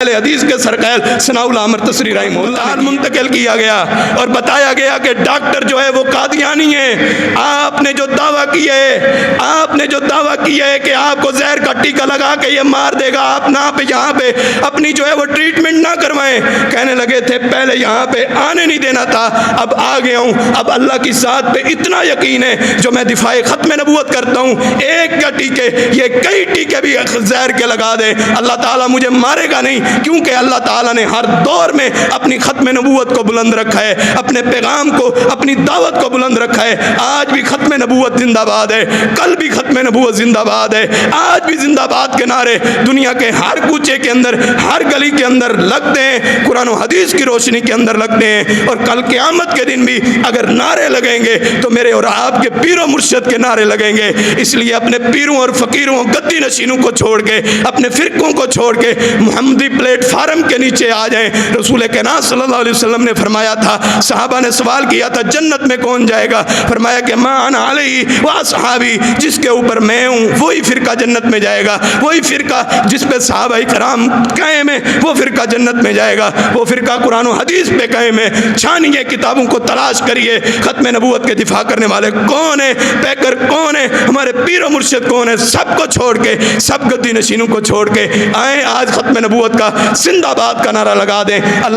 हदीस के सरकैल सनाउल आमर तसरी रहमहुल्लाह मुंतकिल किया गया और बताया गया कि डॉक्टर जो है वो कादियानी है। आपने जो दावा किया है कि आपको जहर का टीका लगा के ये मार देगा, आप ना पे यहाँ पे अपनी जो है वो ट्रीटमेंट ना करवाएं। कहने लगे थे पहले यहाँ पे आने नहीं देना था, अब आ गया हूँ। अब अल्लाह की ज़ात पे इतना यकीन है जो मैं दिफाए ख़त्म नबूवत करता हूँ, एक का टीके ये कई टीके भी जहर के लगा दे, अल्लाह ताला मुझे मारेगा नहीं, क्योंकि अल्लाह ताला ने हर दौर में अपनी ख़त्म नबूवत को बुलंद रखा है, अपने पैगाम को, अपनी दावत को बुलंद रखा है। आज भी ख़त्म नबूवत जिंदाबाद है, कल भी ख़त्म नबूवत जिंदाबाद है, आज भी जिंदाबाद के नारे दुनिया के हर कूचे के अंदर, हर गली के अंदर लगते हैं, कुरान और हदीस की रोशनी के अंदर लगते हैं। और कल क़यामत के दिन भी अगर नारे लगेंगे तो मेरे और आपके पीरों मुर्शिद के नारे लगेंगे। इसलिए अपने पीरों और फ़कीरों गद्दी नशीनों को छोड़ के, अपने फ़िरकों को छोड़ के मुहम्मदी प्लेटफार्म के नीचे आ जाएं। रसूल कायनात सल्लल्लाहु अलैहि वसल्लम ने फरमाया था, सहाबा ने सवाल किया था जन्नत में कौन जाएगा? फरमाया कि मा अना अलैहि व असहाबी, जिसके ऊपर मैं हूँ वही फ़िरका जन्नत में जाएगा, वही फ़िरका जिस पे सहाबाए कराम कायम है वो फ़िरका जन्नत में जाएगा, वो फ़िरका कुरान और हदीस पे कायम है। छानिए, किताबों को तलाश करिए, ख़त्म नबूवत के दिफा करने वाले कौन है, पैकर कौन है, हमारे पीर और मुर्शिद कौन है। सबको छोड़ के, सब गद्दी नशीनों को छोड़ के आए, आज ख़त्म नबूवत का जिंदाबाद का नारा लगा दें। अल्लाह